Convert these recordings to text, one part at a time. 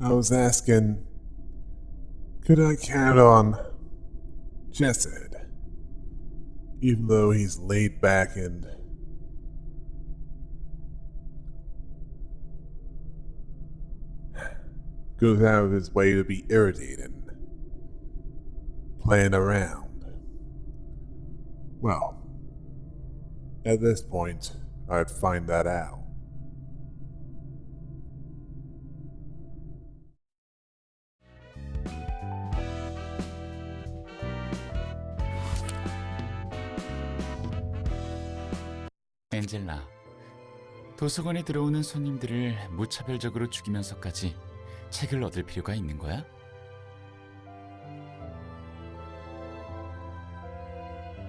I was asking, could I count on Chesed? Even though he's laid back and goes out of his way to be irritating, playing around. Well, at this point, I'd find that out. 엔젤라, 도서관에 들어오는 손님들을 무차별적으로 죽이면서까지 책을 얻을 필요가 있는 거야?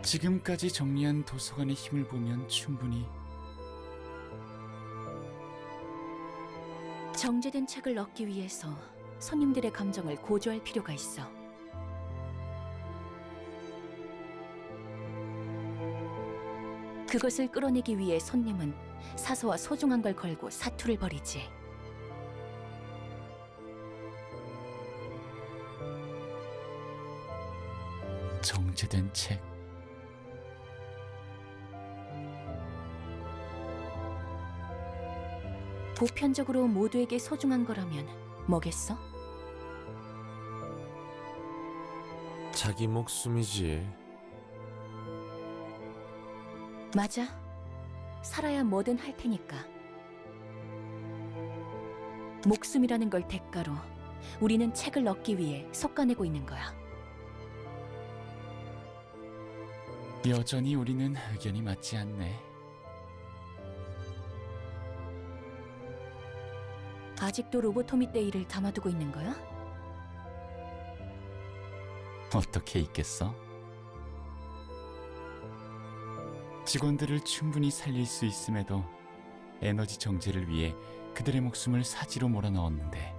지금까지 정리한 도서관의 힘을 보면 충분히 정제된 책을 얻기 위해서 손님들의 감정을 고조할 필요가 있어. 그것을 끌어내기 위해 손님은 사소와 소중한 걸 걸고 사투를 벌이지. 정제된 책. 보편적으로 모두에게 소중한 거라면 뭐겠어? 자기 목숨이지. 맞아. 살아야 뭐든 할 테니까. 목숨이라는 걸 대가로 우리는 책을 얻기 위해 속가내고 있는 거야. 여전히 우리는 의견이 맞지 않네. 아직도 로보토미 데이를 담아두고 있는 거야? 어떻게 있겠어? 직원들을 충분히 살릴 수 있음에도 에너지 정제를 위해 그들의 목숨을 사지로 몰아넣었는데.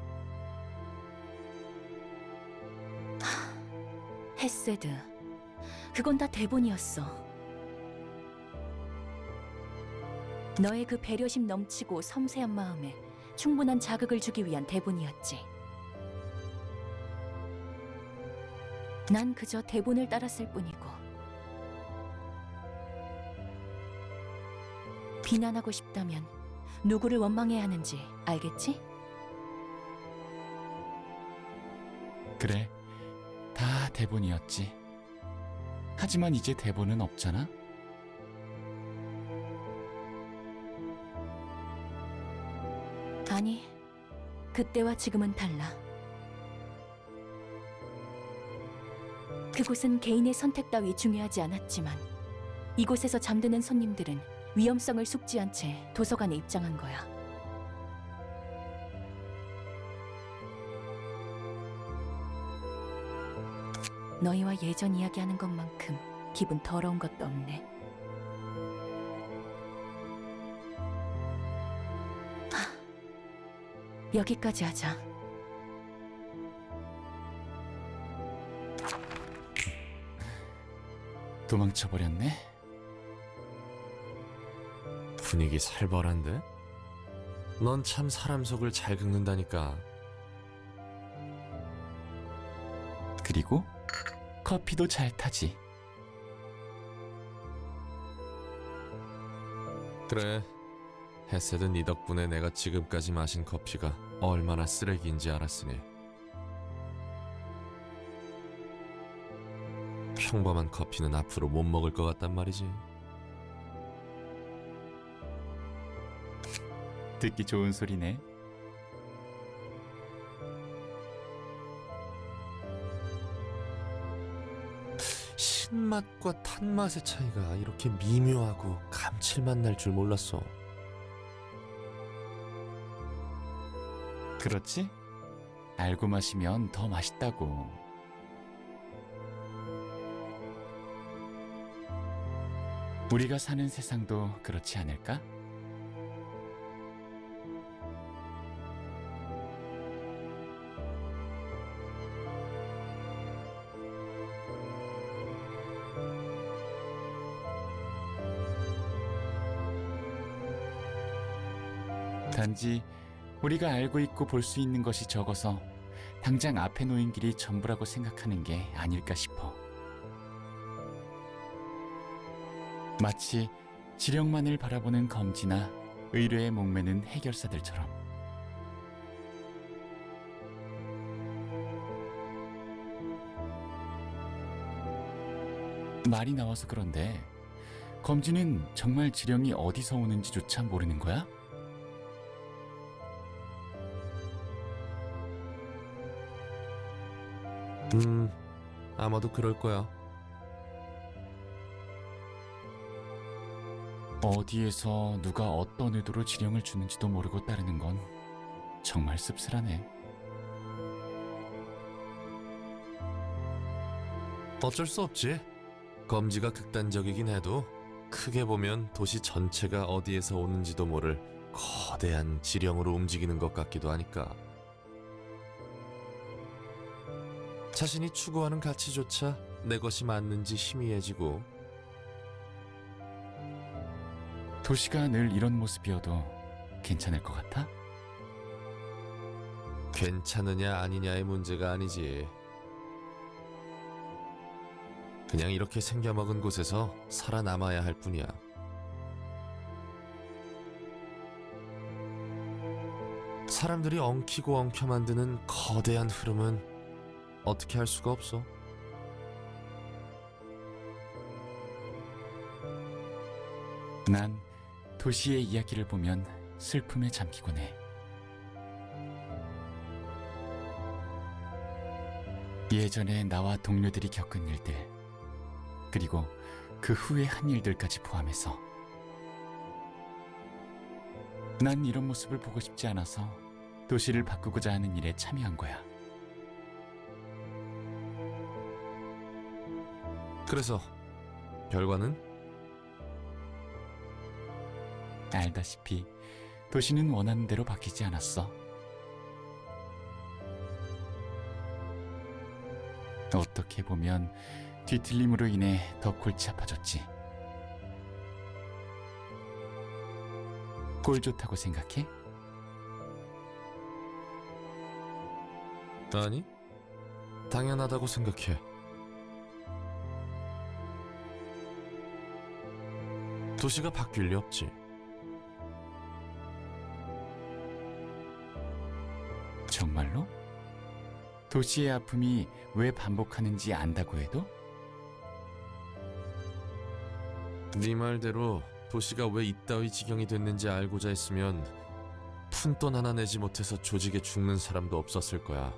헤세드, 그건 다 대본이었어. 너의 그 배려심 넘치고 섬세한 마음에 충분한 자극을 주기 위한 대본이었지. 난 그저 대본을 따랐을 뿐이고. 비난하고 싶다면 누구를 원망해야 하는지 알겠지? 그래, 다 대본이었지. 하지만 이제 대본은 없잖아? 아니, 그때와 지금은 달라. 그곳은 개인의 선택 따위 중요하지 않았지만 이곳에서 잠드는 손님들은 위험성을 숙지한 채 도서관에 입장한 거야. 너희와 예전 이야기하는 것만큼 기분 더러운 것도 없네. 여기까지 하자. 도망쳐버렸네? 분위기 살벌한데? 넌 참 사람 속을 잘 긁는다니까. 그리고 커피도 잘 타지. 그래, 헤세드 네 덕분에 내가 지금까지 마신 커피가 얼마나 쓰레기인지 알았으니. 평범한 커피는 앞으로 못 먹을 것 같단 말이지. 듣기 좋은 소리네. 신맛과 탄맛의 차이가 이렇게 미묘하고 감칠맛 날 줄 몰랐어. 그렇지? 알고 마시면 더 맛있다고. 우리가 사는 세상도 그렇지 않을까? 단지 우리가 알고 있고 볼 수 있는 것이 적어서 당장 앞에 놓인 길이 전부라고 생각하는 게 아닐까 싶어. 마치 지령만을 바라보는 검지나 의뢰에 목매는 해결사들처럼. 말이 나와서 그런데 검지는 정말 지령이 어디서 오는지조차 모르는 거야? 아마도 그럴 거야. 어디에서 누가 어떤 의도로 지령을 주는지도 모르고 따르는 건 정말 씁쓸하네. 어쩔 수 없지. 검지가 극단적이긴 해도 크게 보면 도시 전체가 어디에서 오는지도 모를 거대한 지령으로 움직이는 것 같기도 하니까. 자신이 추구하는 가치조차 내 것이 맞는지 희미해지고. 도시가 늘 이런 모습이어도 괜찮을 것 같아? 괜찮으냐 아니냐의 문제가 아니지. 그냥 이렇게 생겨먹은 곳에서 살아남아야 할 뿐이야. 사람들이 엉키고 엉켜 만드는 거대한 흐름은 어떻게 할 수가 없어. 난 도시의 이야기를 보면 슬픔에 잠기곤 해. 예전에 나와 동료들이 겪은 일들, 그리고 그 후에 한 일들까지 포함해서. 난 이런 모습을 보고 싶지 않아서 도시를 바꾸고자 하는 일에 참여한 거야. 그래서 결과는? 알다시피 도시는 원하는 대로 바뀌지 않았어. 어떻게 보면 뒤틀림으로 인해 더 골치 아파졌지. 꼴 좋다고 생각해? 아니, 당연하다고 생각해. 도시가 바뀔 리 없지. 정말로? 도시의 아픔이 왜 반복하는지 안다고 해도? 네 말대로 도시가 왜 이따위 지경이 됐는지 알고자 했으면 푼돈 하나 내지 못해서 조직에 죽는 사람도 없었을 거야.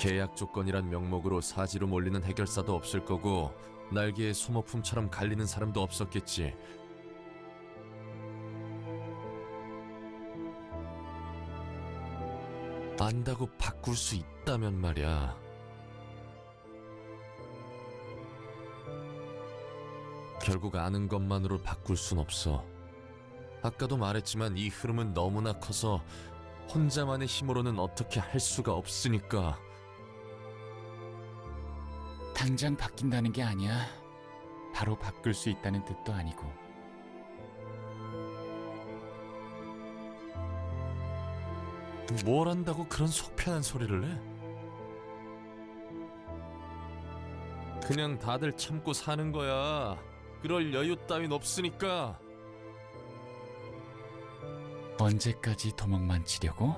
계약 조건이란 명목으로 사지로 몰리는 해결사도 없을 거고 날개에 소모품처럼 갈리는 사람도 없었겠지. 안다고 바꿀 수 있다면 말이야. 결국 아는 것만으로 바꿀 순 없어. 아까도 말했지만 이 흐름은 너무나 커서 혼자만의 힘으로는 어떻게 할 수가 없으니까. 당장 바뀐다는 게 아니야. 바로 바꿀 수 있다는 뜻도 아니고. 뭘 한다고 그런 속편한 소리를 해? 그냥 다들 참고 사는 거야. 그럴 여유 따윈 없으니까. 언제까지 도망만 치려고?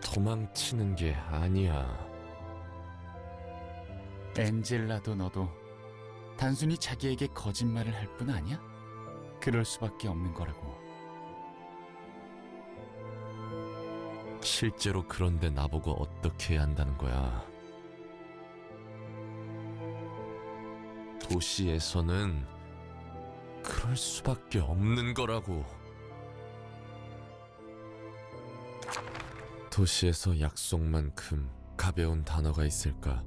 도망치는 게 아니야. 엔젤라도 너도 단순히 자기에게 거짓말을 할 뿐 아니야? 그럴 수밖에 없는 거라고. 실제로 그런데 나보고 어떻게 해야 한다는 거야. 도시에서는 그럴 수밖에 없는 거라고. 도시에서 약속만큼 가벼운 단어가 있을까?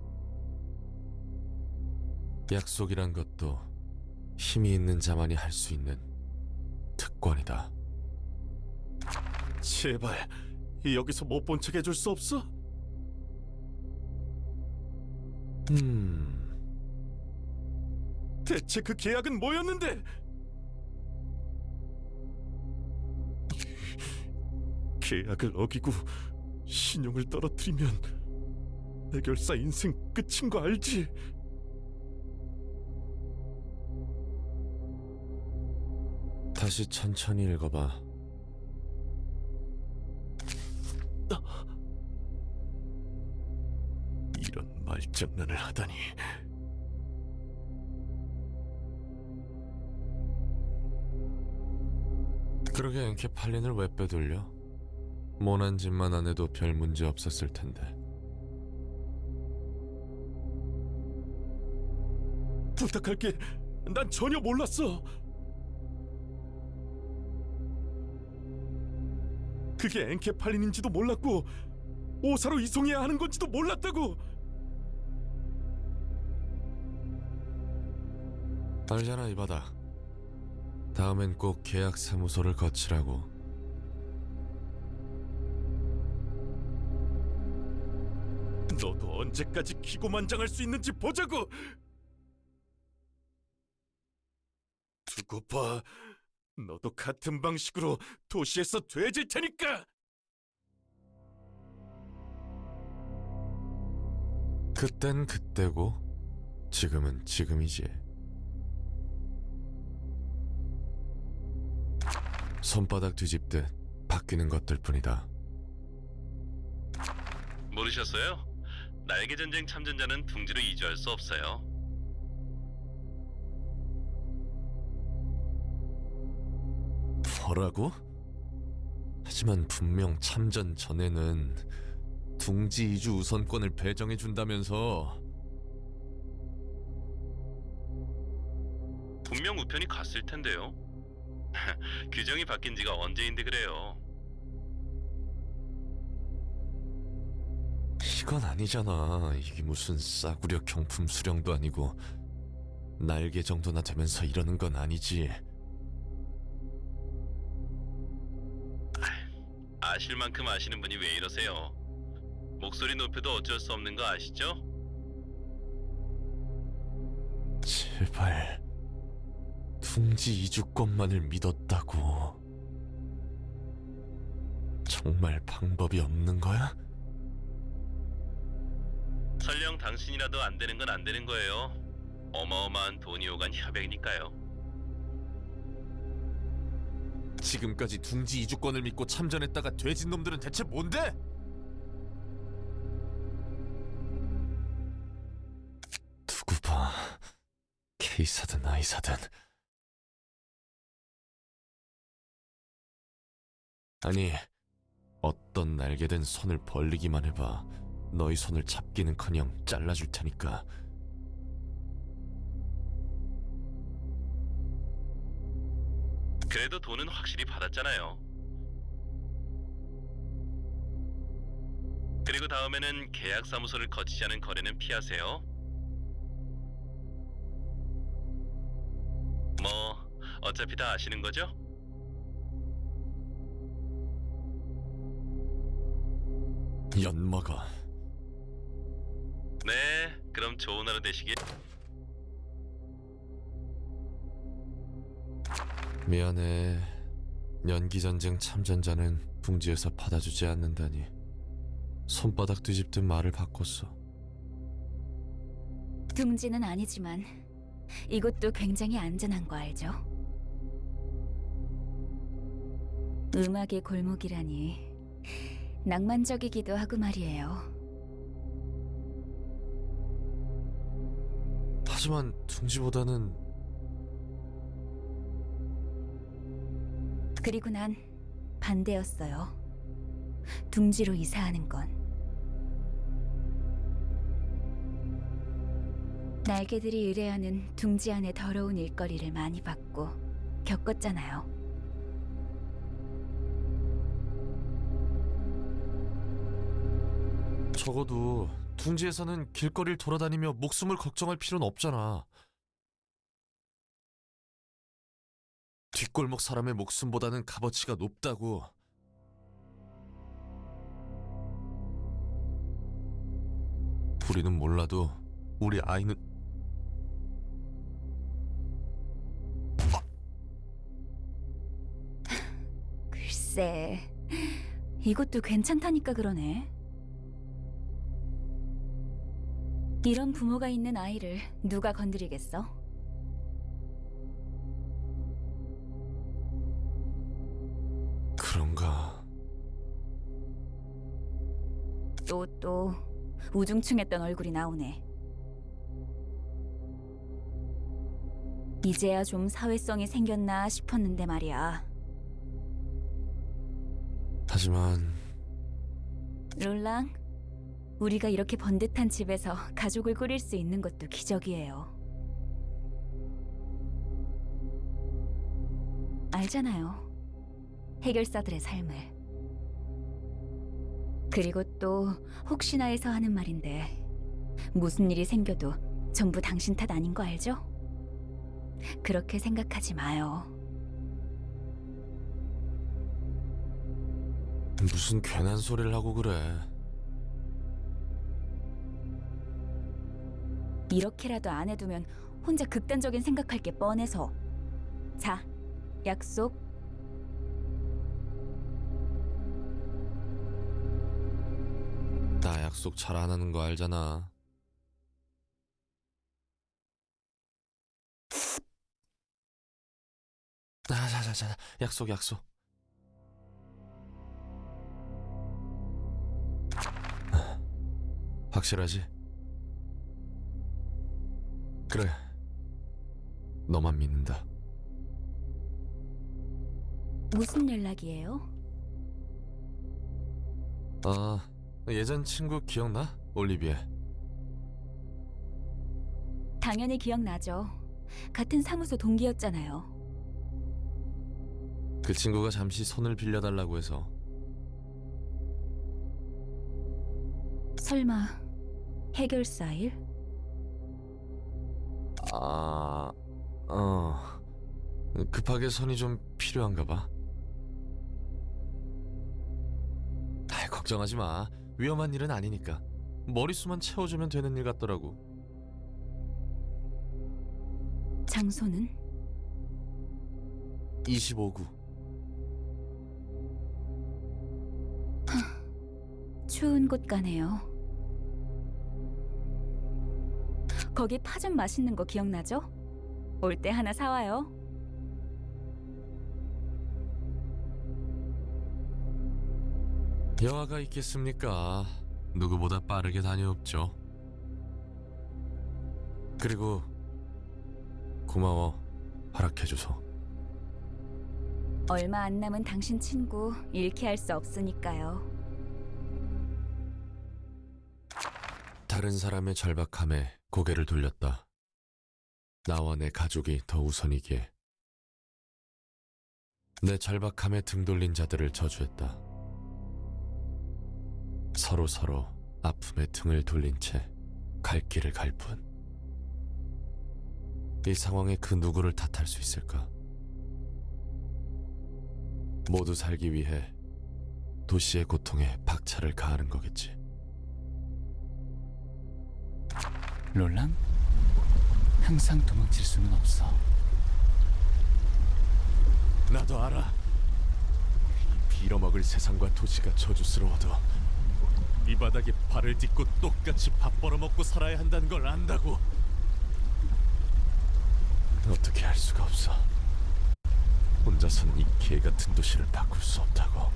약속이란 것도 힘이 있는 자만이 할 수 있는 특권이다. 제발 여기서 못 본 척 해줄 수 없어? 대체 그 계약은 뭐였는데? 계약을 어기고 신용을 떨어뜨리면 해결사 인생 끝인 거 알지? 다시 천천히 읽어봐. 이런 말장난을 하다니. 그러게 엔케팔린을 왜 빼돌려? 모난 짓만 안 해도 별 문제 없었을 텐데. 부탁할게. 난 전혀 몰랐어. 그게 엔케팔린인지도 몰랐고 오사로 이송해야 하는 건지도 몰랐다고. 알잖아, 이바다. 다음엔 꼭 계약 사무소를 거치라고. 너도 언제까지 기고만장할 수 있는지 보자고. 두고 봐. 너도 같은 방식으로 도시에서 돼질 테니까. 그땐 그때고 지금은 지금이지. 손바닥 뒤집듯 바뀌는 것들 뿐이다. 모르셨어요? 날개전쟁 참전자는 둥지로 이주할 수 없어요. 뭐라고? 하지만 분명 참전 전에는 둥지 이주 우선권을 배정해준다면서. 분명 우편이 갔을 텐데요. 규정이 바뀐 지가 언제인데 그래요. 이건 아니잖아. 이게 무슨 싸구려 경품 수령도 아니고 날개 정도나 되면서 이러는 건 아니지. 아실 만큼 아시는 분이 왜 이러세요? 목소리 높여도 어쩔 수 없는 거 아시죠? 제발 둥지 이주권만을 믿었다고. 정말 방법이 없는 거야? 설령 당신이라도 안 되는 건 안 되는 거예요. 어마어마한 돈이 오간 협약이니까요. 지금까지 둥지 이주권을 믿고 참전했다가 돼진 놈들은 대체 뭔데? 두고 봐. K사든 I사든. 아니, 어떤 날개든 손을 벌리기만 해봐. 너희 손을 잡기는커녕 잘라줄 테니까. 그래도 돈은 확실히 받았잖아요. 그리고 다음에는 계약 사무소를 거치지 않은 거래는 피하세요. 뭐 어차피 다 아시는 거죠? 엿먹어. 네, 그럼 좋은 하루 되시길. 미안해. 연기전쟁 참전자는 둥지에서 받아주지 않는다니. 손바닥 뒤집듯 말을 바꿨어. 둥지는 아니지만 이곳도 굉장히 안전한 거 알죠? 음악의 골목이라니 낭만적이기도 하고 말이에요. 하지만 둥지보다는 그리고 난 반대였어요. 둥지로 이사하는 건. 날개들이 의뢰하는 둥지 안의 더러운 일거리를 많이 받고 겪었잖아요. 적어도 둥지에서는 길거리를 돌아다니며 목숨을 걱정할 필요는 없잖아. 뒷골목 사람의 목숨보다는 값어치가 높다고. 우리는 몰라도 우리 아이는 글쎄, 이것도 괜찮다니까 그러네. 이런 부모가 있는 아이를 누가 건드리겠어? 그런가? 또 우중충했던 얼굴이 나오네. 이제야 좀 사회성이 생겼나 싶었는데 말이야. 하지만 롤랑, 우리가 이렇게 번듯한 집에서 가족을 꾸릴 수 있는 것도 기적이에요. 알잖아요, 해결사들의 삶을. 그리고 또 혹시나 해서 하는 말인데, 무슨 일이 생겨도 전부 당신 탓 아닌 거 알죠? 그렇게 생각하지 마요. 무슨 괜한 소리를 하고 그래. 이렇게라도 안 해두면 혼자 극단적인 생각할 게 뻔해서. 자, 약속. 나 약속 잘 안 하는 거 알잖아. 자, 약속. 확실하지? 그래. 너만 믿는다. 무슨 연락이에요? 예전 친구 기억나? 올리비에. 당연히 기억나죠. 같은 사무소 동기였잖아요. 그 친구가 잠시 손을 빌려달라고 해서. 설마 해결사 일? 급하게 손이 좀 필요한가 봐. 걱정하지 마. 위험한 일은 아니니까. 머릿수만 채워주면 되는 일 같더라고. 장소는? 25구. 추운 곳 가네요. 거기 파전 맛있는 거 기억나죠? 올 때 하나 사와요. 여화가 있겠습니까? 누구보다 빠르게 다녀옵죠. 그리고 고마워. 허락해줘서. 얼마 안 남은 당신 친구 잃게 할 수 없으니까요. 다른 사람의 절박함에 고개를 돌렸다. 나와 내 가족이 더 우선이기에. 내 절박함에 등 돌린 자들을 저주했다. 서로 아픔에 등을 돌린 채 갈 길을 갈 뿐. 이 상황에 그 누구를 탓할 수 있을까? 모두 살기 위해 도시의 고통에 박차를 가하는 거겠지. 롤랑? 항상 도망칠 수는 없어. 나도 알아. 이 빌어먹을 세상과 도시가 저주스러워도 이 바닥에 발을 딛고 똑같이 밥 벌어먹고 살아야 한다는 걸 안다고. 어떻게 할 수가 없어. 혼자선 이 개같은 도시를 바꿀 수 없다고.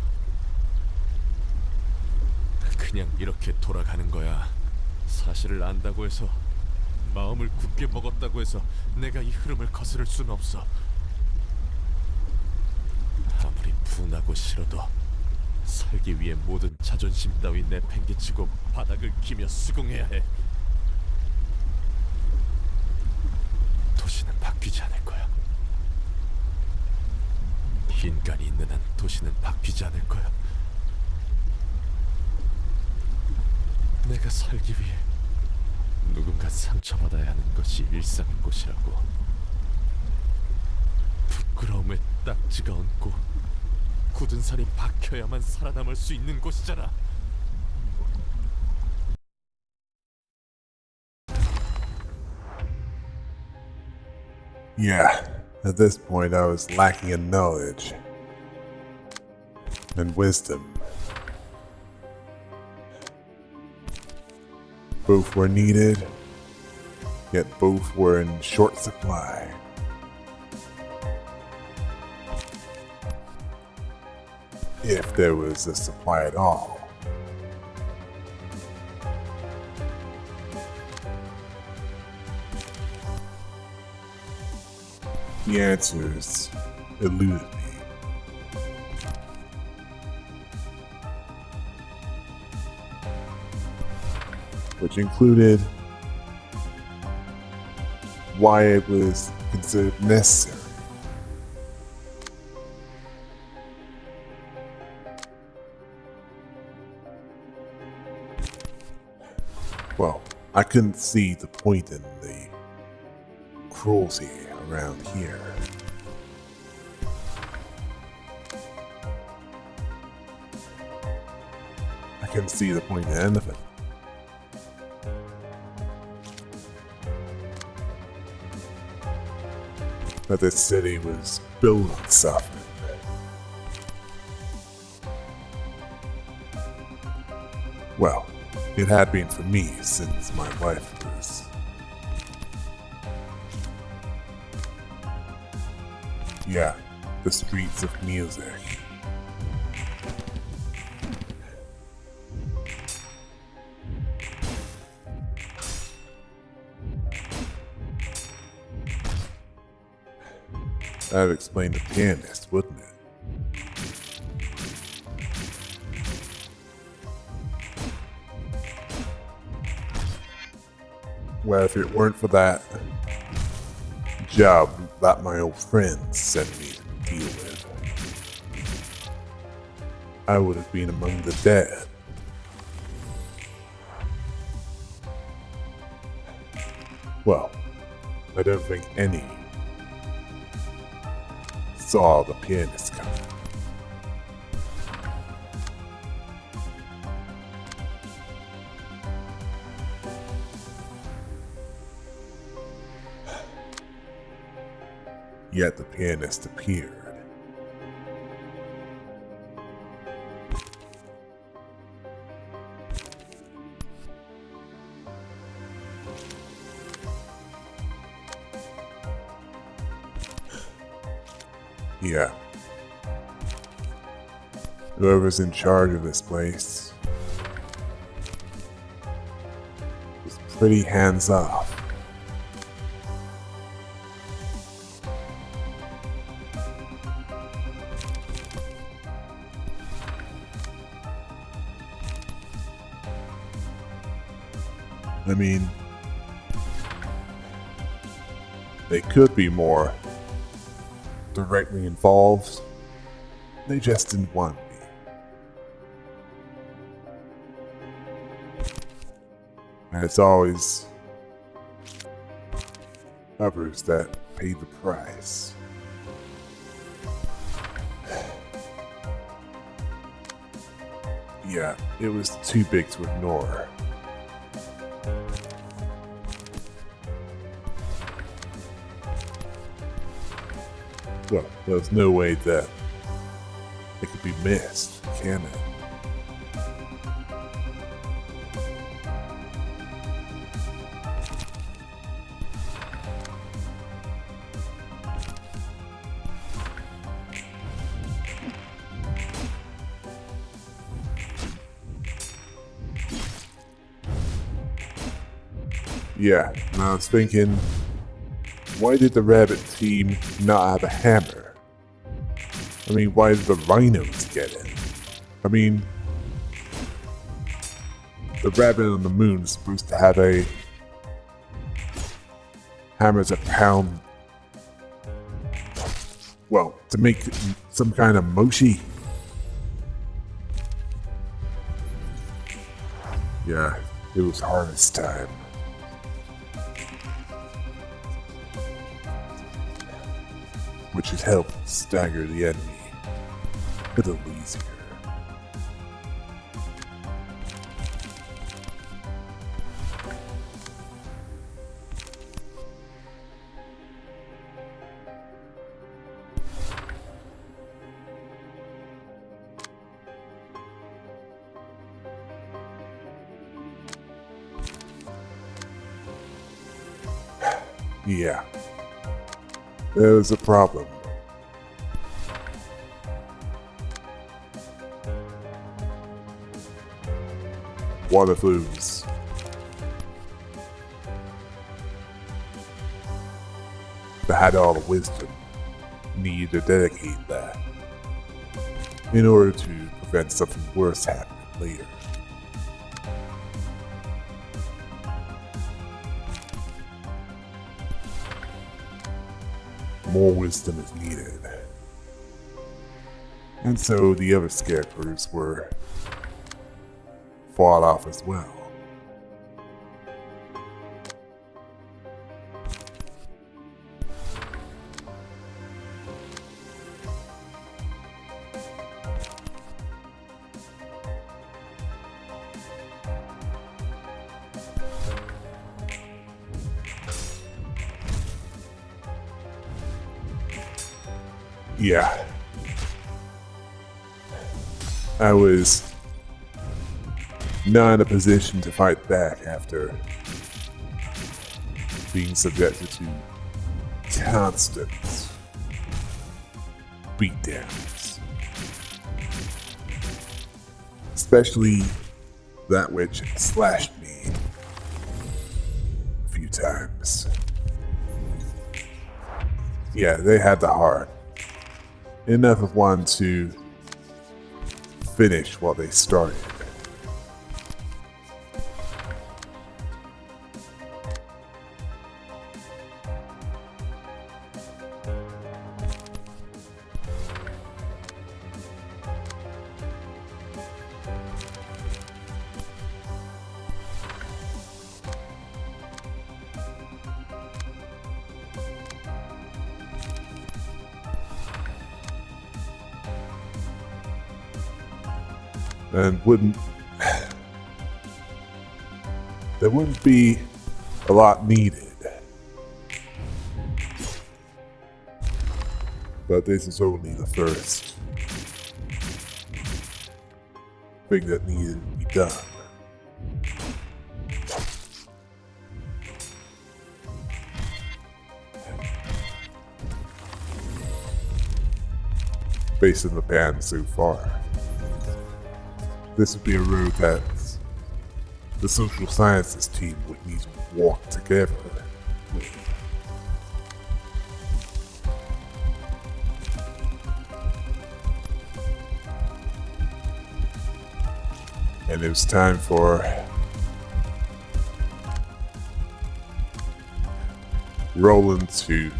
그냥 이렇게 돌아가는 거야. 사실을 안다고 해서, 마음을 굳게 먹었다고 해서 내가 이 흐름을 거스를 순 없어. 아무리 분하고 싫어도 살기 위해 모든 자존심 따위 내팽개치고 바닥을 기며 수긍해야 해. 도시는 바뀌지 않을 거야. 인간이 있는 한 도시는 바뀌지 않을 거야. 내가 살기 위해 누군가 상처받아야 하는 것이 일상인 곳이라고. 부끄러움에 딱지가 얹고 굳은 살이 박혀야만 살아남을 수 있는 곳이잖아. Yeah, at this point I was lacking in knowledge. and wisdom. Both were needed, yet both were in short supply. If there was a supply at all. The answers eluded me. Which included why it was considered necessary. Well, I couldn't see the point in the cruelty around here. I couldn't see the point in any of it. That this city was built on suffering. Well, it had been for me since my wife was... Yeah, the streets of music. That'd explain the pianist, wouldn't it? Well, if it weren't for that job that my old friends sent me to deal with, I would have been among the dead. Well, I don't think any saw the pianist coming. Yet the pianist appeared. Yeah. Whoever's in charge of this place was pretty hands off. I mean, they could be more directly involved. They just didn't want to be. And it's always others that pay the price. Yeah, it was too big to ignore. Well, there's no way that it could be missed, can it? Yeah, and I was thinking, why did the rabbit team not have a hammer? I mean, why did the rhinos get it? I mean, the rabbit on the moon is supposed to have a hammer to pound, well, to make some kind of mochi. Yeah, it was hardest time. Which has helped stagger the enemy a little easier. Yeah. There was a problem. One of those that had all the wisdom needed to dedicate that in order to prevent something worse happening later. More wisdom is needed. And so the other scarecrows were fought off as well. Yeah. I was not in a position to fight back after being subjected to constant beatdowns. Especially that which slashed me a few times. Yeah, they had the heart. Enough of one to finish what they started. And there wouldn't be a lot needed. But this is only the first thing that needed to be done. Based on the band so far, this would be a road that the social sciences team would need to walk together with. And it was time for Roland to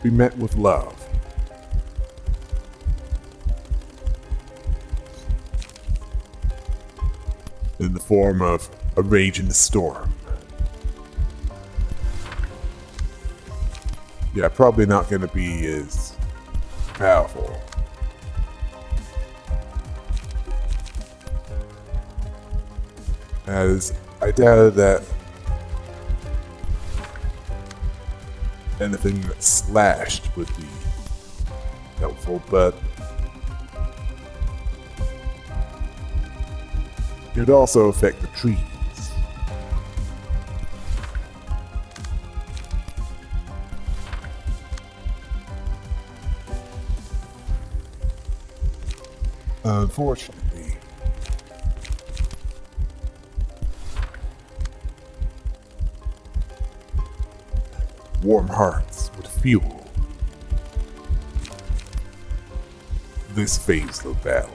be met with love. In the form of a raging storm. Yeah, probably not going to be as powerful. As I doubt that anything that slashed would be helpful, but it would also affect the trees. Unfortunately, warm hearts would fuel this phase of the battle.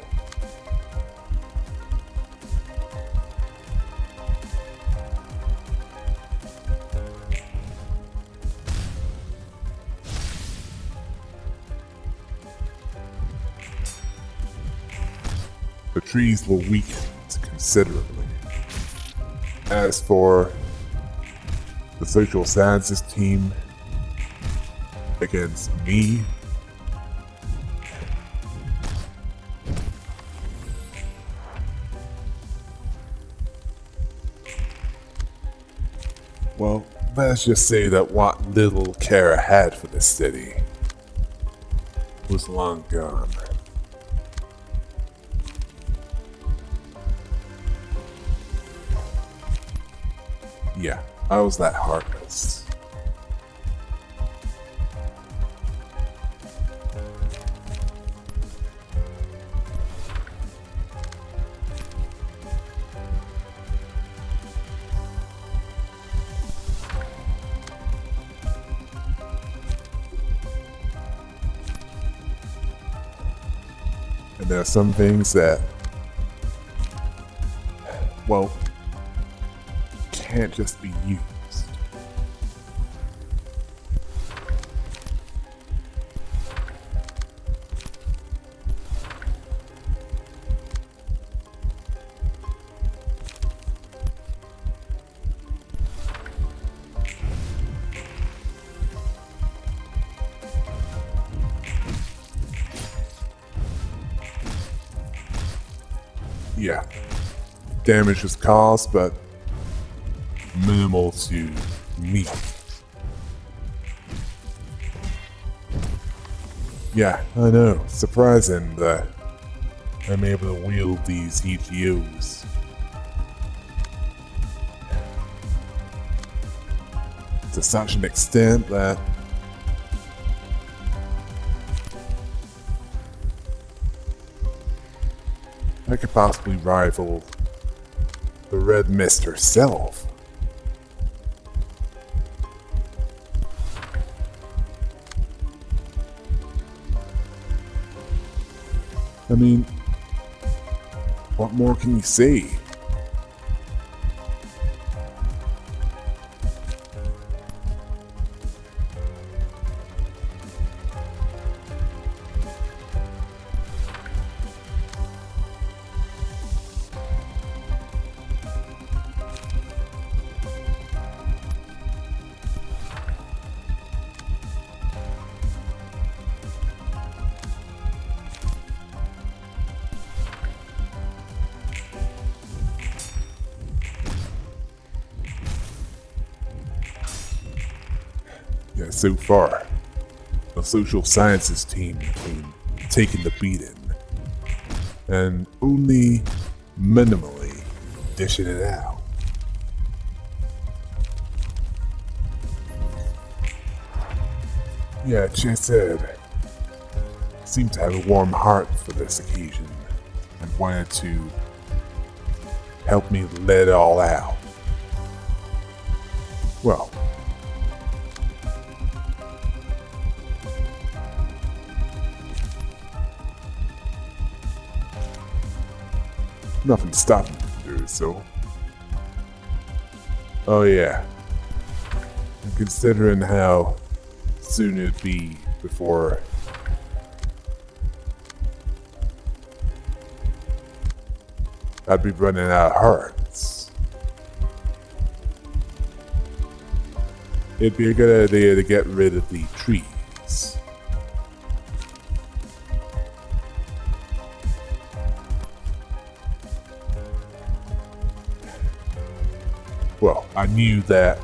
The trees will weaken considerably. As for the social sciences team against me, well, let's just say that what little care I had for this city was long gone. Yeah, I was that heartless. And there are some things that, well, can't just be used. Yeah, damage was caused, but minimal to me. Yeah, I know. Surprising that I'm able to wield these EGOs. To such an extent that I could possibly rival the Red Mist herself. I mean, what more can you say? Yeah, so far, the social sciences team has been taking the beating and only minimally dishing it out. Yeah, Chesed seemed to have a warm heart for this occasion and wanted to help me let it all out. Well, nothing stopping me from doing so. Oh yeah. And considering how soon it'd be before I'd be running out of hearts, it'd be a good idea to get rid of the trees. Well, I knew that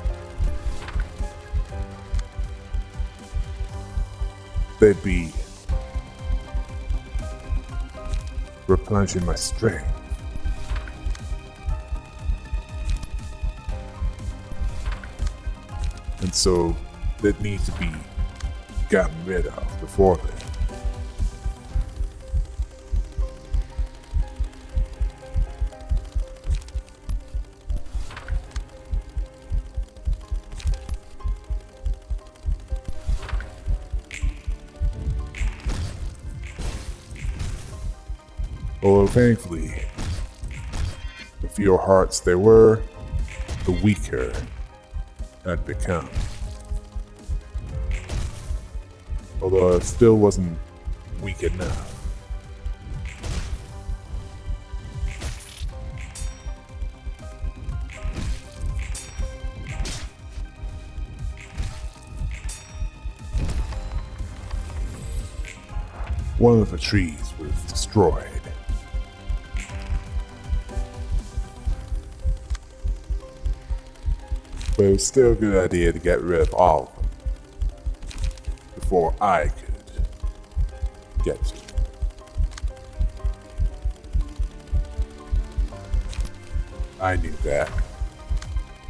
they'd be replenishing my strength. And so they'd need to be gotten rid of before then. Although thankfully, the fewer hearts there were, the weaker I'd become. Although I still wasn't weak enough. One of the trees was destroyed. But it was still a good idea to get rid of all of them before I could get to it. I knew that.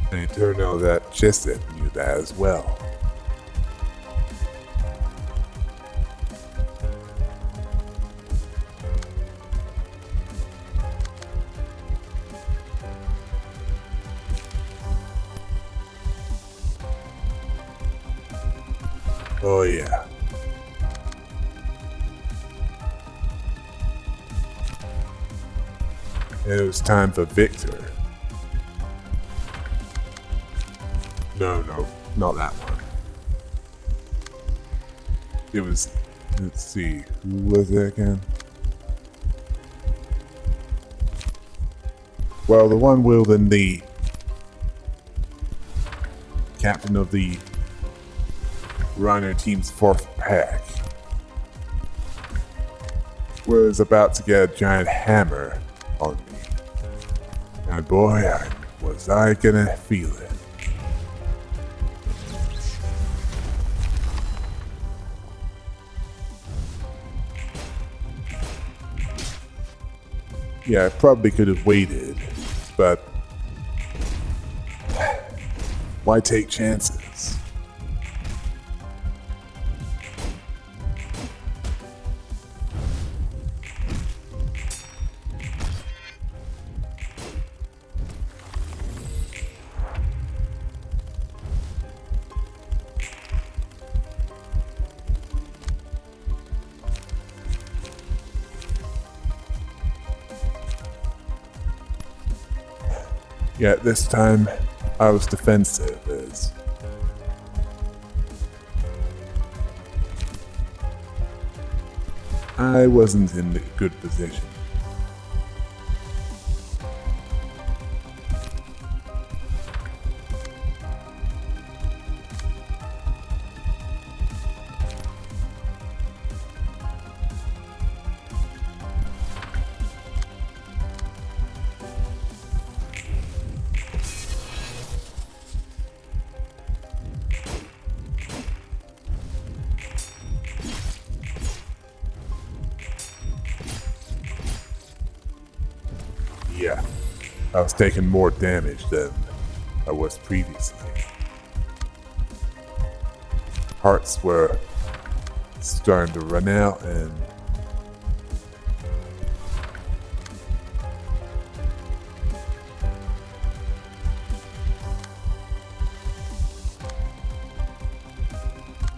And it turned out that Chesed knew that as well. Oh yeah. And it was time for Victor. No, not that one. It was, let's see, who was it again? Well, the one wielding the captain of the Ruina team's fourth pack was about to get a giant hammer on me. And boy, was I gonna feel it. Yeah, I probably could have waited, but why take chances? Yeah, this time I was defensive as I wasn't in a good position. Yeah, I was taking more damage than I was previously. Hearts were starting to run out and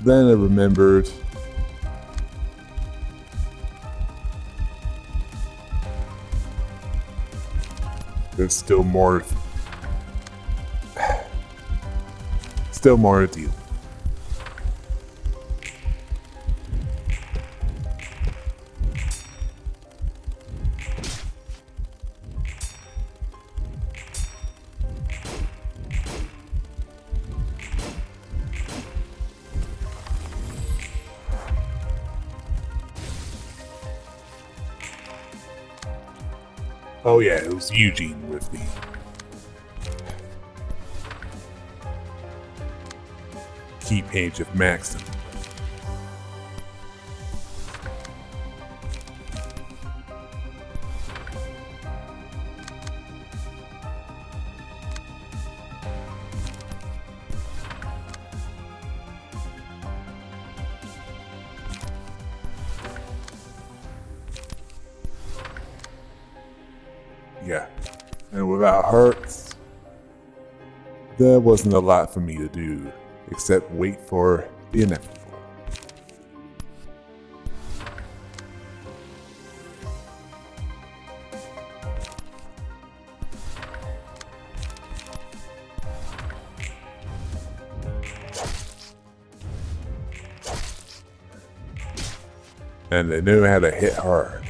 then I remembered there's still more to deal. Oh yeah, it was Eugene with me. Key page of Maxim. Yeah, and without Hearts, there wasn't a lot for me to do except wait for the inevitable. And they knew how to hit hard.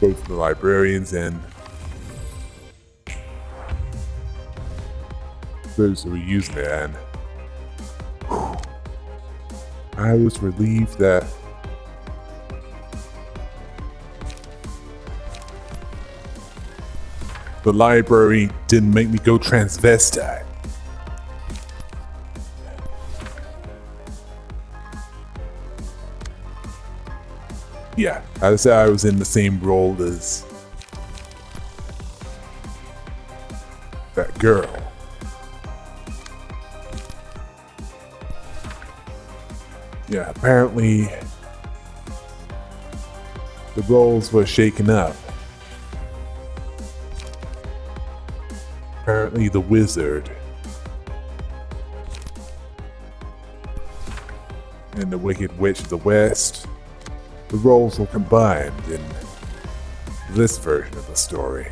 Both the Librarians and those who were using it, and I was relieved that the library didn't make me go transvestite. Yeah, I said I was in the same role as that girl. Yeah, apparently the roles were shaken up. Apparently the wizard and the Wicked Witch of the West, the roles were combined in this version of the story.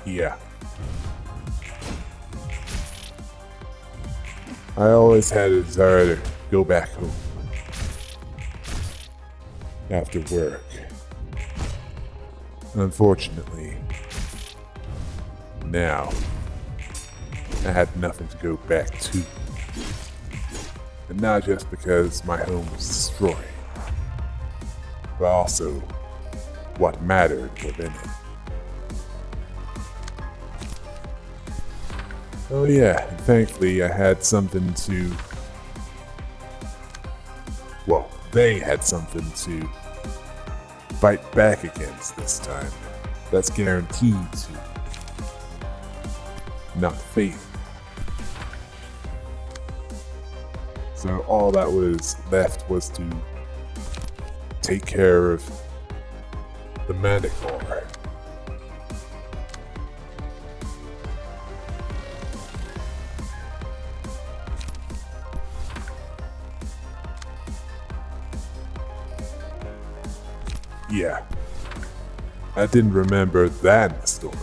Yeah. I always had a desire to go back home after work. Unfortunately, now I had nothing to go back to. And not just because my home was destroyed, but also what mattered within it. Oh yeah, and thankfully I had something to... Well, they had something to fight back against this time. That's guaranteed to not fail. So all that was left was to take care of the Manticore. Yeah, I didn't remember that in the story.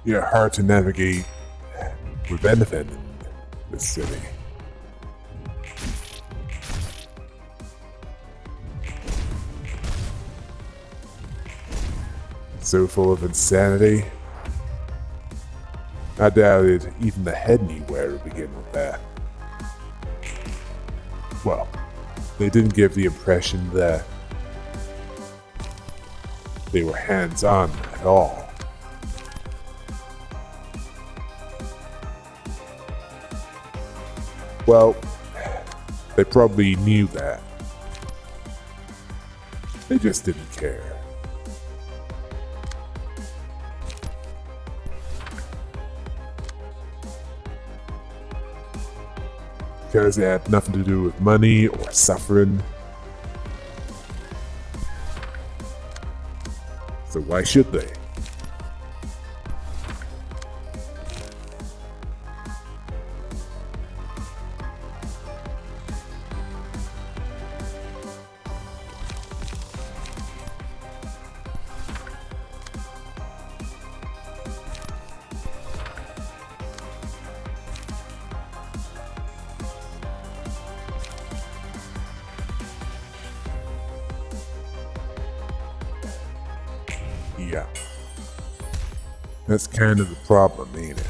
Yeah, hard to navigate with anything in this city. So full of insanity. I doubted even the head knew where to begin with that. Well, they didn't give the impression that they were hands-on at all. Well, they probably knew that. They just didn't care. Because it had nothing to do with money or suffering. So why should they? Yeah. That's kind of the problem, ain't it?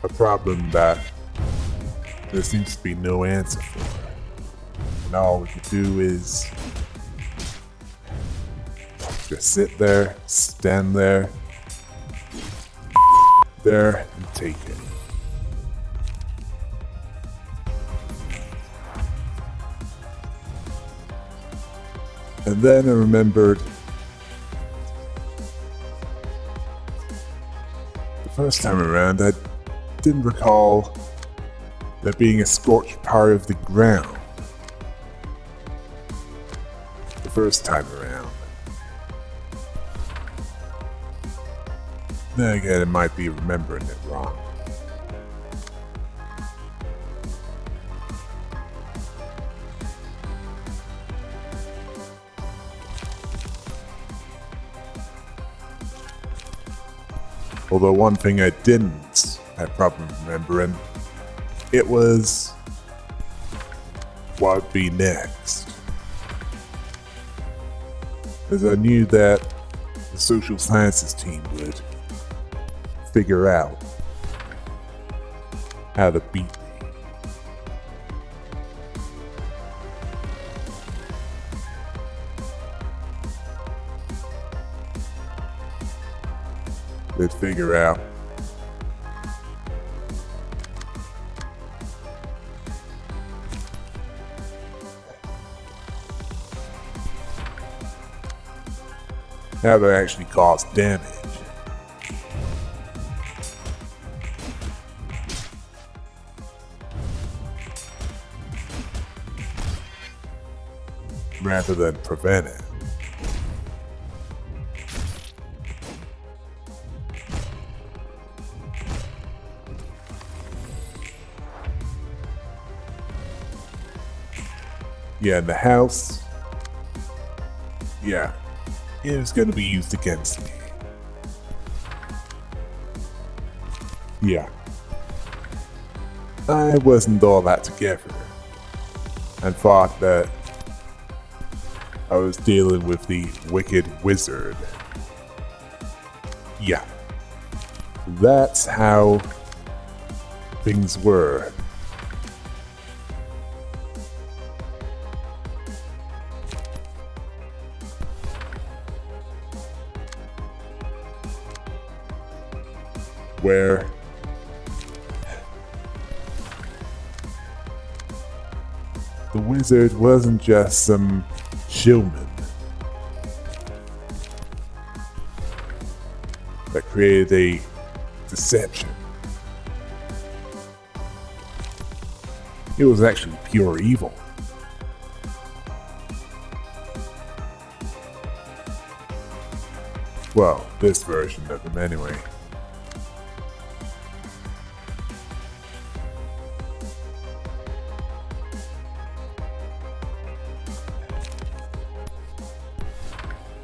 A problem that there seems to be no answer for. And all we could do is just sit there, stand there, and take it. And then I remembered the first time around, I didn't recall there being a scorched part of the ground. The first time around. Then again, I might be remembering it wrong. Although one thing I didn't have problem remembering, it was what would be next. As I knew that the social sciences team would figure out how to beat me. They'd figure out how to actually cause damage. Rather than prevent it. Yeah, in the house. Yeah, it was going to be used against me. Yeah. I wasn't all that together and thought that I was dealing with the wicked wizard. Yeah. That's how things were. Where the wizard wasn't just some showman that created a deception. It was actually pure evil. Well, this version of him anyway.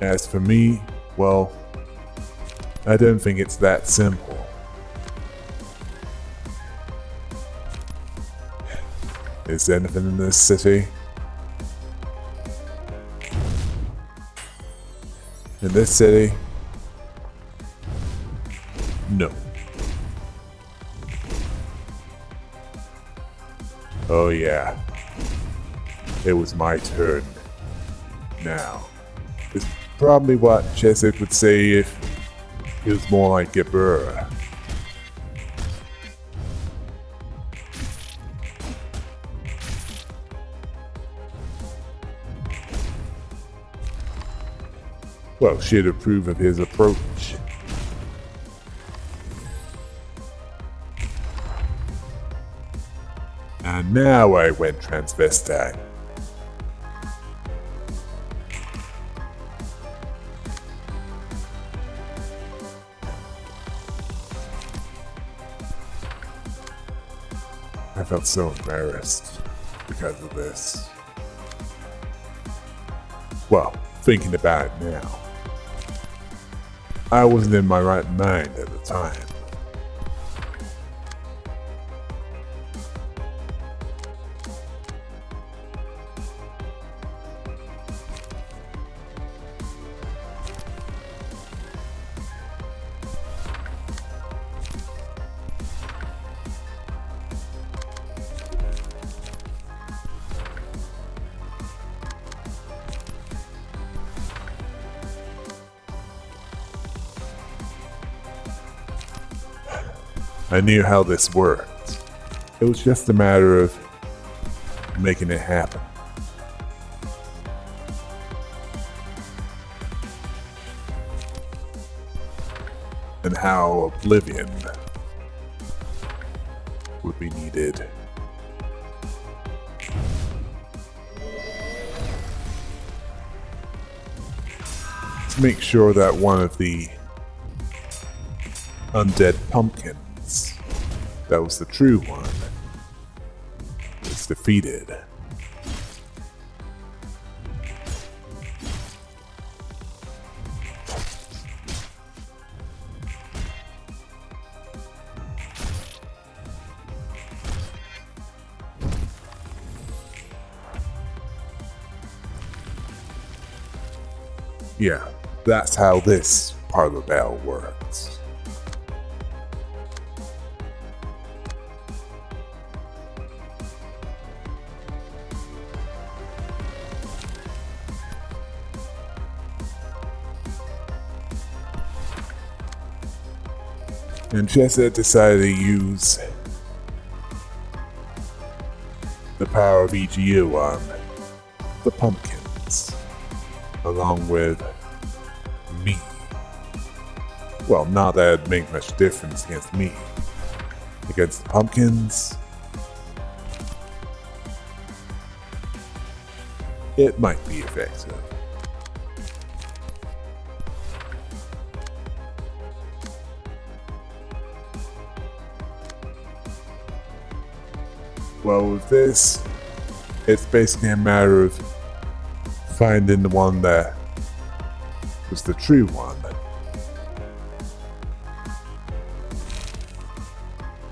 As for me, well, I don't think it's that simple. Is there anything in this city? In this city? No. Oh yeah. It was my turn. Now. It's probably what Chesed would say if it was more like a burr. Well, she'd approve of his approach. And now I went transvestite. I felt so embarrassed because of this. Well, thinking about it now, I wasn't in my right mind at the time. I knew how this worked. It was just a matter of making it happen. And how oblivion would be needed. To make sure that one of the undead pumpkins, that was the true one, was defeated. Yeah, that's how this parlor bell works. And Chesed decided to use the power of EGU on the pumpkins, along with me. Well, not that it'd make much difference against me. Against the pumpkins, it might be effective. Well, with this, it's basically a matter of finding the one that was the true one.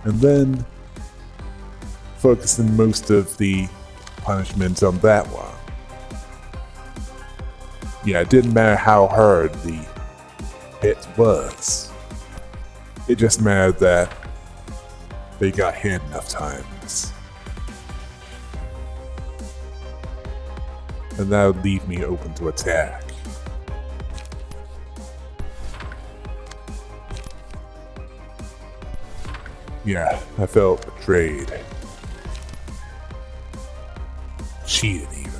And then focusing most of the punishment on that one. Yeah, it didn't matter how hard the hit was. It just mattered that they got hit enough times. And that would leave me open to attack. Yeah, I felt betrayed. Cheated even.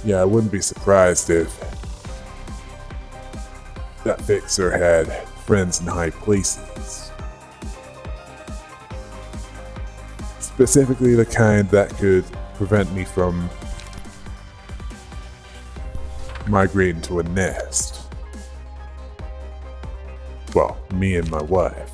Yeah, I wouldn't be surprised if that fixer had friends in high places. Specifically the kind that could prevent me from migrating to a nest. Well, me and my wife.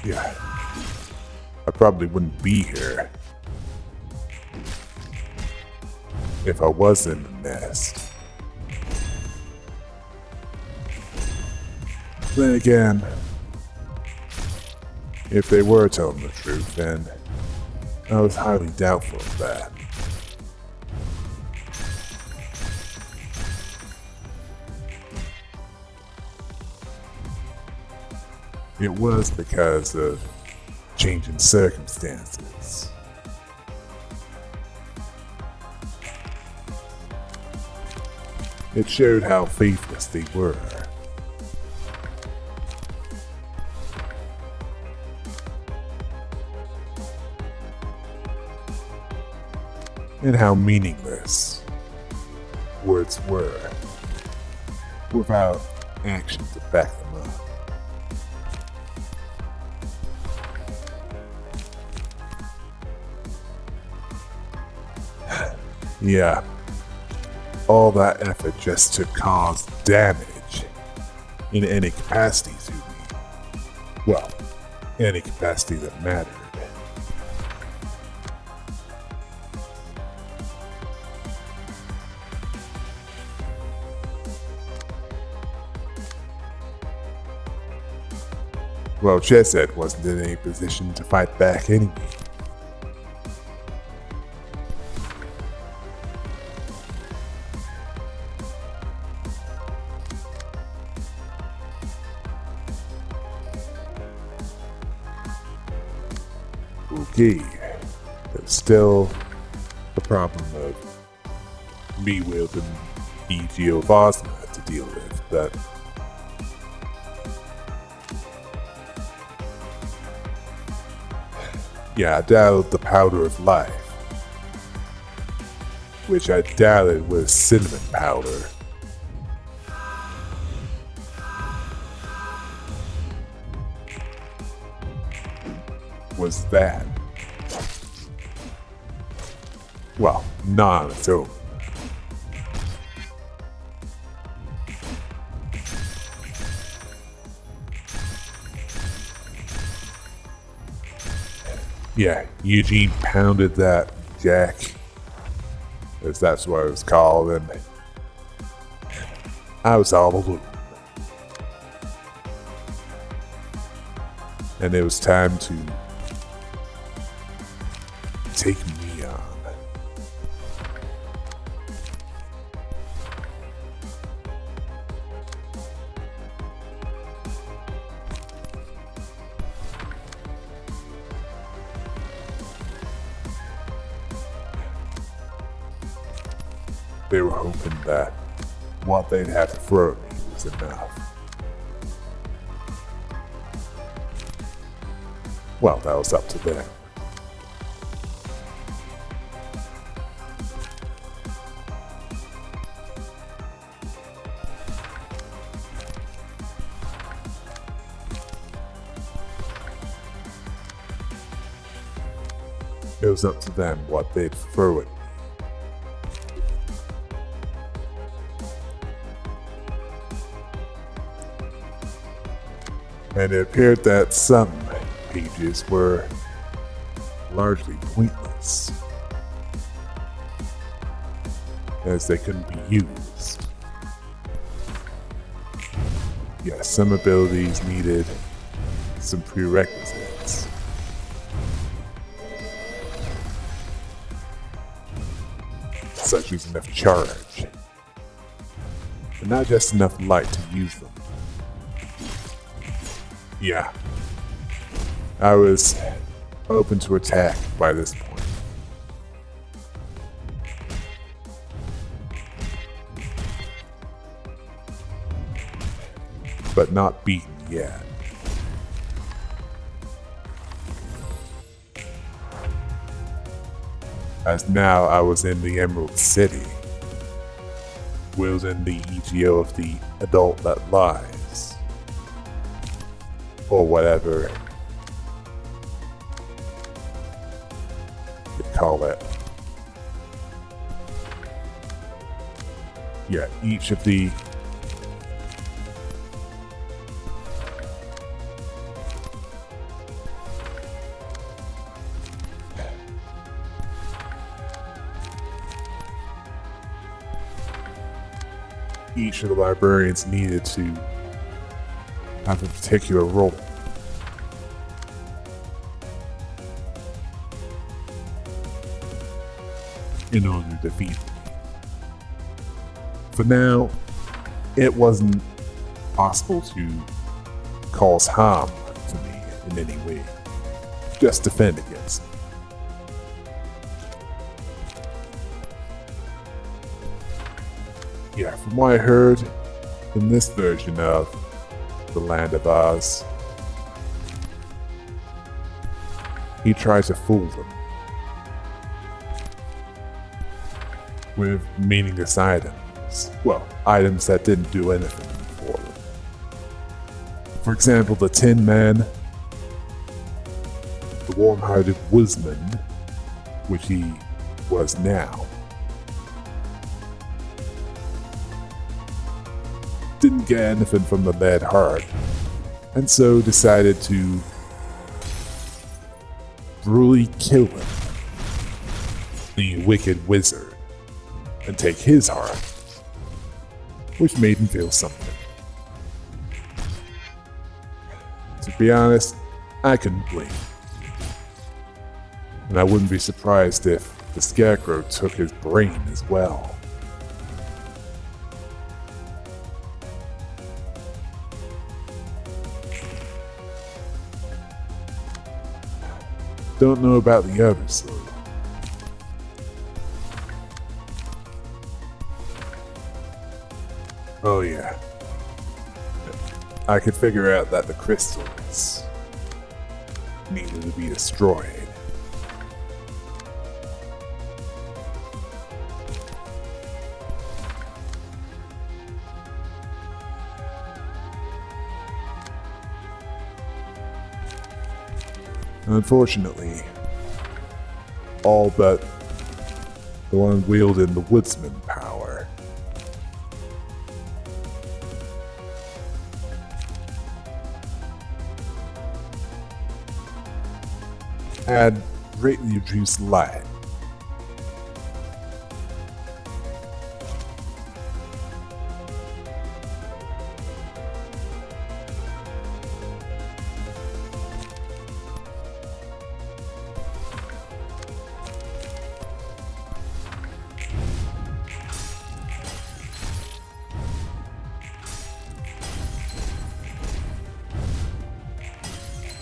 Yeah, I probably wouldn't be here if I was in the nest. Then again, if they were telling the truth, then I was highly doubtful of that. It was because of changing circumstances. It showed how faithless they were. And how meaningless words were without action to back them up. Yeah, all that effort just to cause damage in any capacity to me. Well, any capacity that mattered. Well, Chesed wasn't in any position to fight back anyway. Okay, there's still the problem of me wielding EGO of Ozma to deal with, but yeah, I doubt the powder of life which I doubted was cinnamon powder. Was that? Well, not on its own. Yeah, Eugene pounded that jack, as that's what it was called, and I was all alone. And it was time to take me on. They were hoping that what they'd have to throw at me was enough. Well, that was up to them. It was up to them what they'd throw at me. And it appeared that some pages were largely pointless, as they couldn't be used. Yeah, some abilities needed some prerequisites. Such as enough charge, but not just enough light to use them. Yeah, I was open to attack by this point. But not beaten yet. As now I was in the Emerald City, wielding the EGO of the adult that lies. Or whatever you call it. Yeah, each of the librarians needed to have a particular role. In order to defeat me. For now, it wasn't possible to cause harm to me in any way. Just defend against it. Yeah, from what I heard in this version of The Land of Oz, he tried to fool them with meaningless items. Well, items that didn't do anything for them. For example, the Tin Man, the warm-hearted woodsman, which he was now, didn't get anything from the lead heart, and so decided to brutally kill him, the wicked wizard, and take his heart, which made him feel something. To be honest, I couldn't blame him. And I wouldn't be surprised if the Scarecrow took his brain as well. Don't know about the others, though. Oh yeah. I could figure out that the crystals needed to be destroyed. Unfortunately, all but the one wielding the woodsman power had greatly reduced light.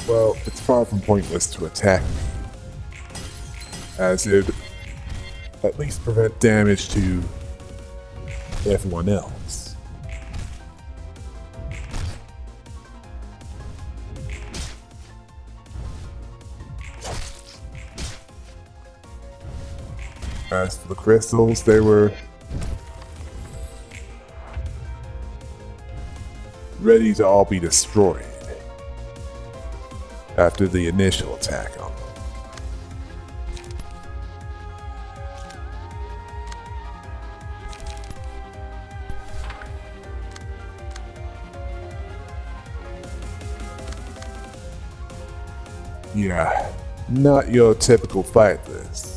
Well, it's far from pointless to attack me, as it would at least prevent damage to everyone else. As for the crystals, they were ready to all be destroyed after the initial attack on them. Yeah, not your typical fight this.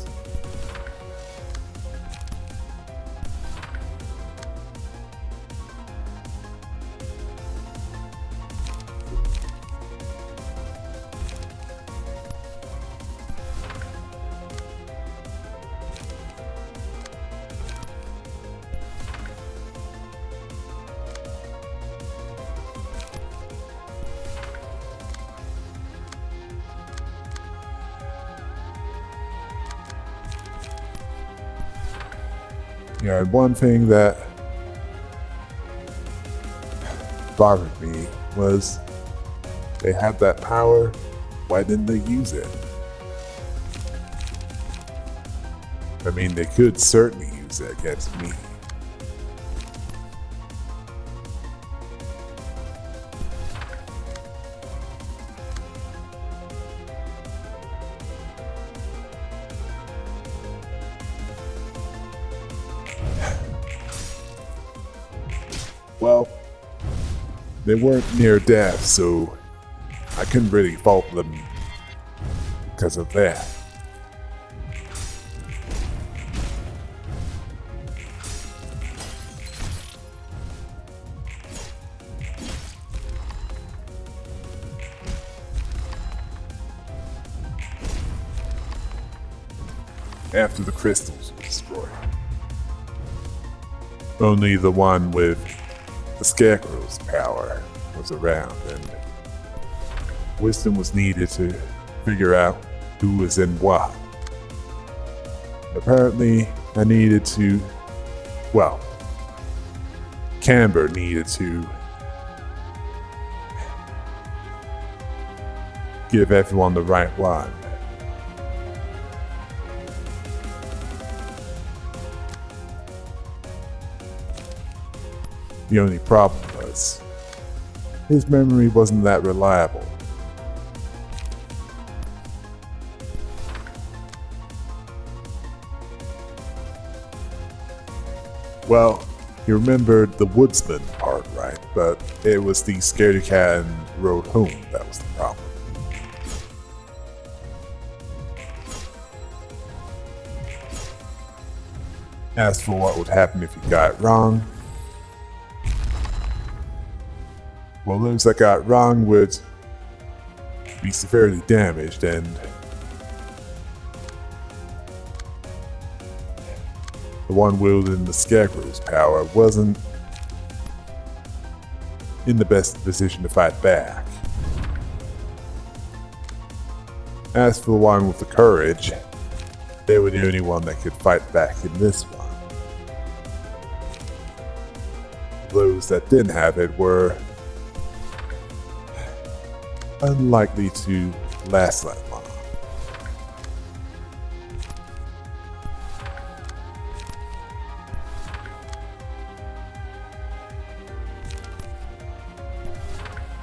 Yeah, and one thing that bothered me was they had that power, why didn't they use it? I mean, they could certainly use it against me. Well, they weren't near death, so I couldn't really fault them because of that. After the crystals were destroyed, only the one with the Scarecrow's power was around, and wisdom was needed to figure out who was in what. Apparently, I needed to, well, Camber needed to give everyone the right one. The only problem was, his memory wasn't that reliable. Well, he remembered the woodsman part right, but it was the scaredy cat and road home that was the problem. As for what would happen if he got it wrong, well, those that got it wrong would be severely damaged, and the one wielding the Scarecrow's power wasn't in the best position to fight back. As for the one with the courage, they were the only one that could fight back in this one. Those that didn't have it were unlikely to last that long.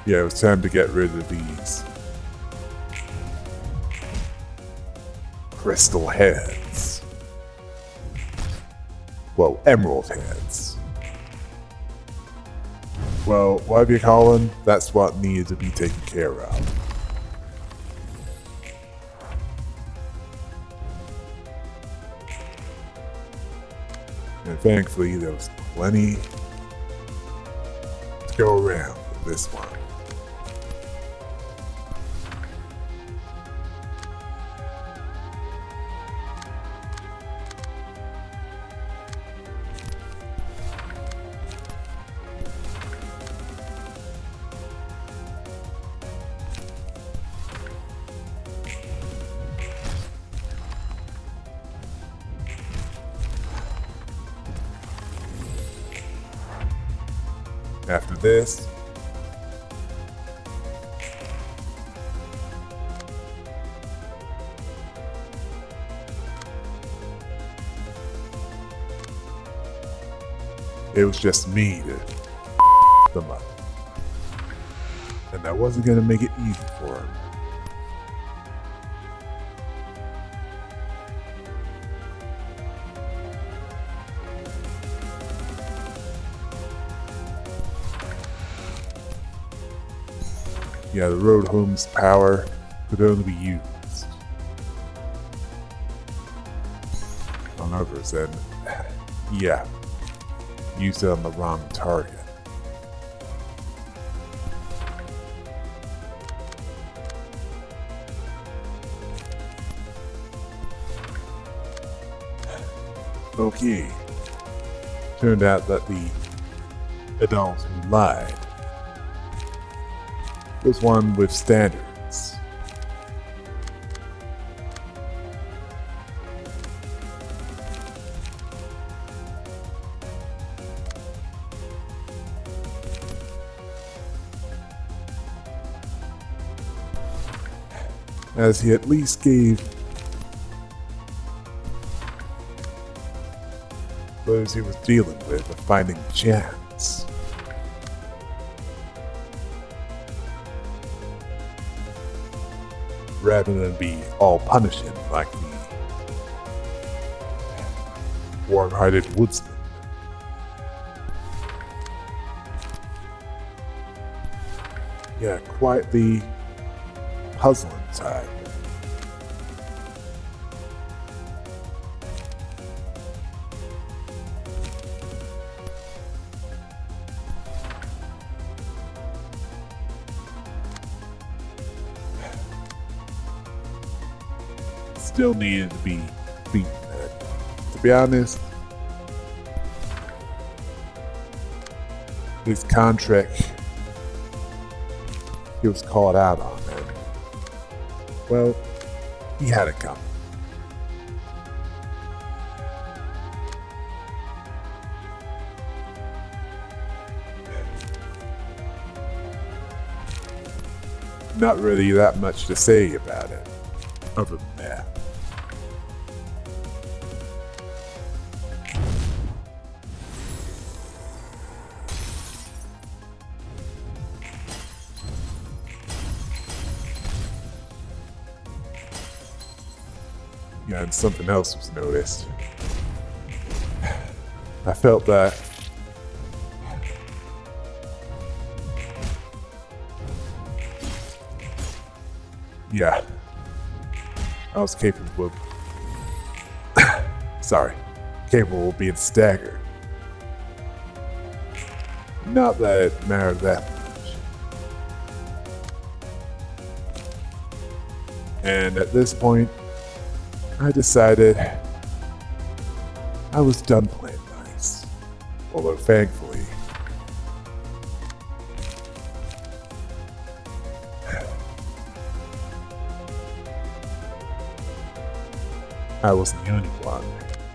Yeah, it was time to get rid of these crystal heads. Well, emerald heads. Well, whatever you call them, that's what needed to be taken care of. And thankfully, there was plenty to go around with this one. After this, it was just me to them up. And I wasn't going to make it easy for him. Yeah, the road home's power could only be used on others, and yeah, used it on the wrong target. Okay, turned out that the adult who lied was one with standards. As he at least gave those he was dealing with a fighting chance. Rather than be all punishing like the warm-hearted woodsman. Yeah, quite the puzzling type. Still needed to be beaten. To be honest, his contract he was called out on, and well, he had it coming. Not really that much to say about it, other than that. Yeah, and something else was noticed. I felt that yeah, I was capable of capable of being staggered. Not that it mattered that much. And at this point, I decided I was done playing nice. Although thankfully, I wasn't the only one,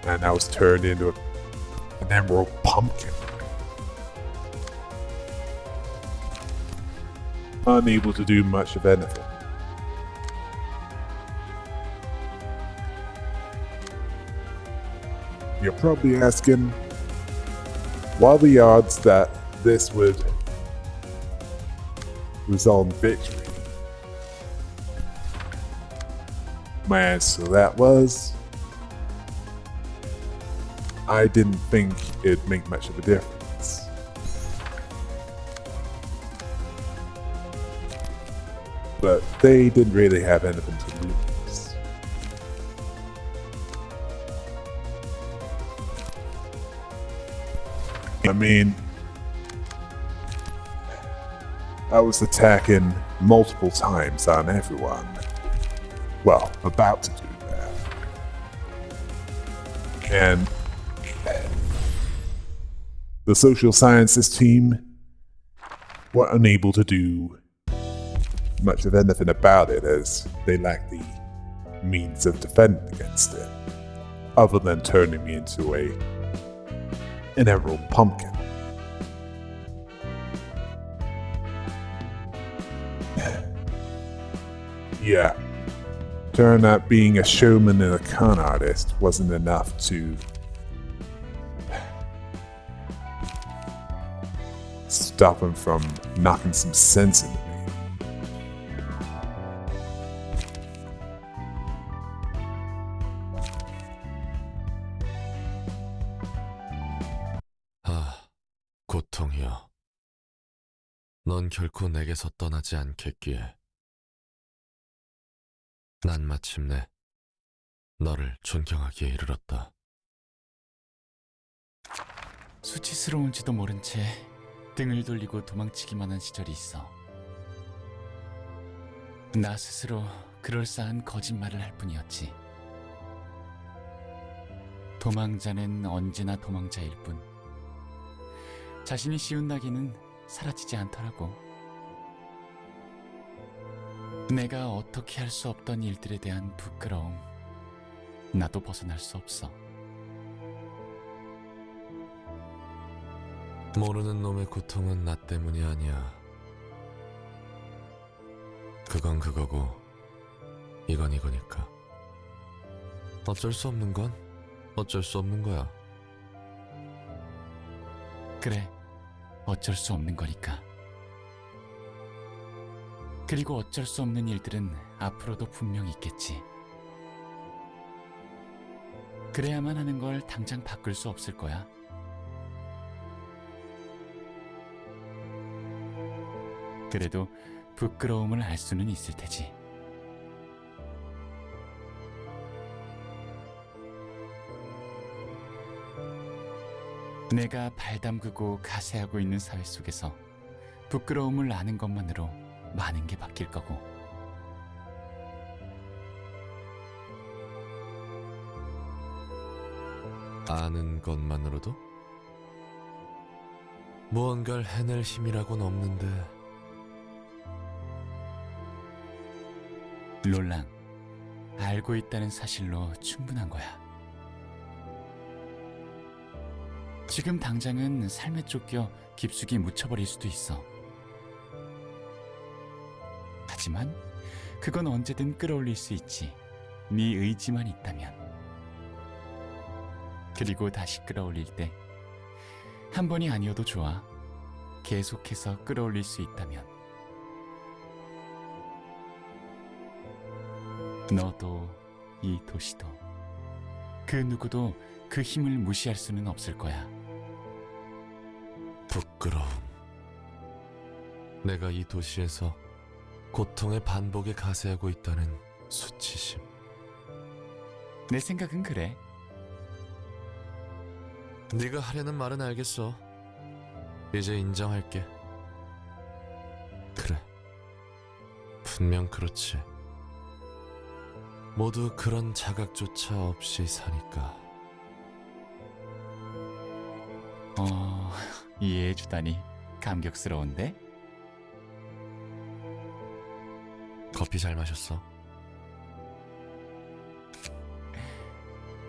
and I was turned into an emerald pumpkin. Unable to do much of anything. You're probably asking, what are the odds that this would result in victory? my answer to that was, I didn't think it'd make much of a difference. But they didn't really have anything to lose. I mean, I was attacking multiple times on everyone. Well, about to do that. And the social sciences team were unable to do much of anything about it, as they lacked the means of defending against it, other than turning me into an emerald pumpkin. Yeah, turned out being a showman and a con artist wasn't enough to stop him from knocking some sense into me. 고통이여. 넌 결코 내게서 떠나지 않겠기에 난 마침내 너를 존경하기에 이르렀다. 수치스러운지도 모른 채 등을 돌리고 도망치기만 한 시절이 있어. 나 스스로 그럴싸한 거짓말을 할 뿐이었지. 도망자는 언제나 도망자일 뿐. 자신이 씌운 낙인은 사라지지 않더라고. 내가 어떻게 할 수 없던 일들에 대한 부끄러움, 나도 벗어날 수 없어. 모르는 놈의 고통은 나 때문이 아니야. 그건 그거고 이건 이거니까. 어쩔 수 없는 건 어쩔 수 없는 거야. 그래, 어쩔 수 없는 거니까. 그리고 어쩔 수 없는 일들은 앞으로도 분명 있겠지. 그래야만 하는 걸 당장 바꿀 수 없을 거야. 그래도 부끄러움을 알 수는 있을 테지. 내가 발 담그고 가세하고 있는 사회 속에서 부끄러움을 아는 것만으로 많은 게 바뀔 거고. 아는 것만으로도? 무언가를 해낼 힘이라고는 없는데. 롤랑, 알고 있다는 사실로 충분한 거야. 지금 당장은 삶에 쫓겨 깊숙이 묻혀버릴 수도 있어. 하지만 그건 언제든 끌어올릴 수 있지. 네 의지만 있다면. 그리고 다시 끌어올릴 때 한 번이 아니어도 좋아. 계속해서 끌어올릴 수 있다면. 너도 이 도시도 그 누구도 그 힘을 무시할 수는 없을 거야. 부끄러움. 내가 이 도시에서 고통의 반복에 가세하고 있다는 수치심. 내 생각은 그래. 네가 하려는 말은 알겠어. 이제 인정할게. 그래. 분명 그렇지. 모두 그런 자각조차 없이 사니까. 이해해주다니 감격스러운데? 커피 잘 마셨어?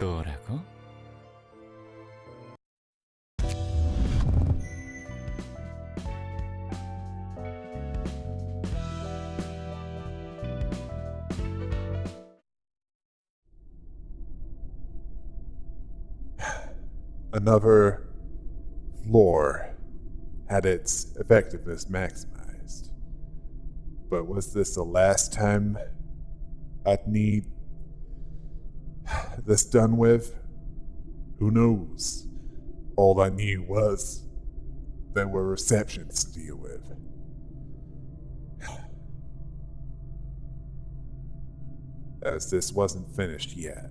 또라고? Another floor had its effectiveness maximized. But was this the last time I'd need this done with? Who knows? All I knew was there were receptions to deal with. As this wasn't finished yet.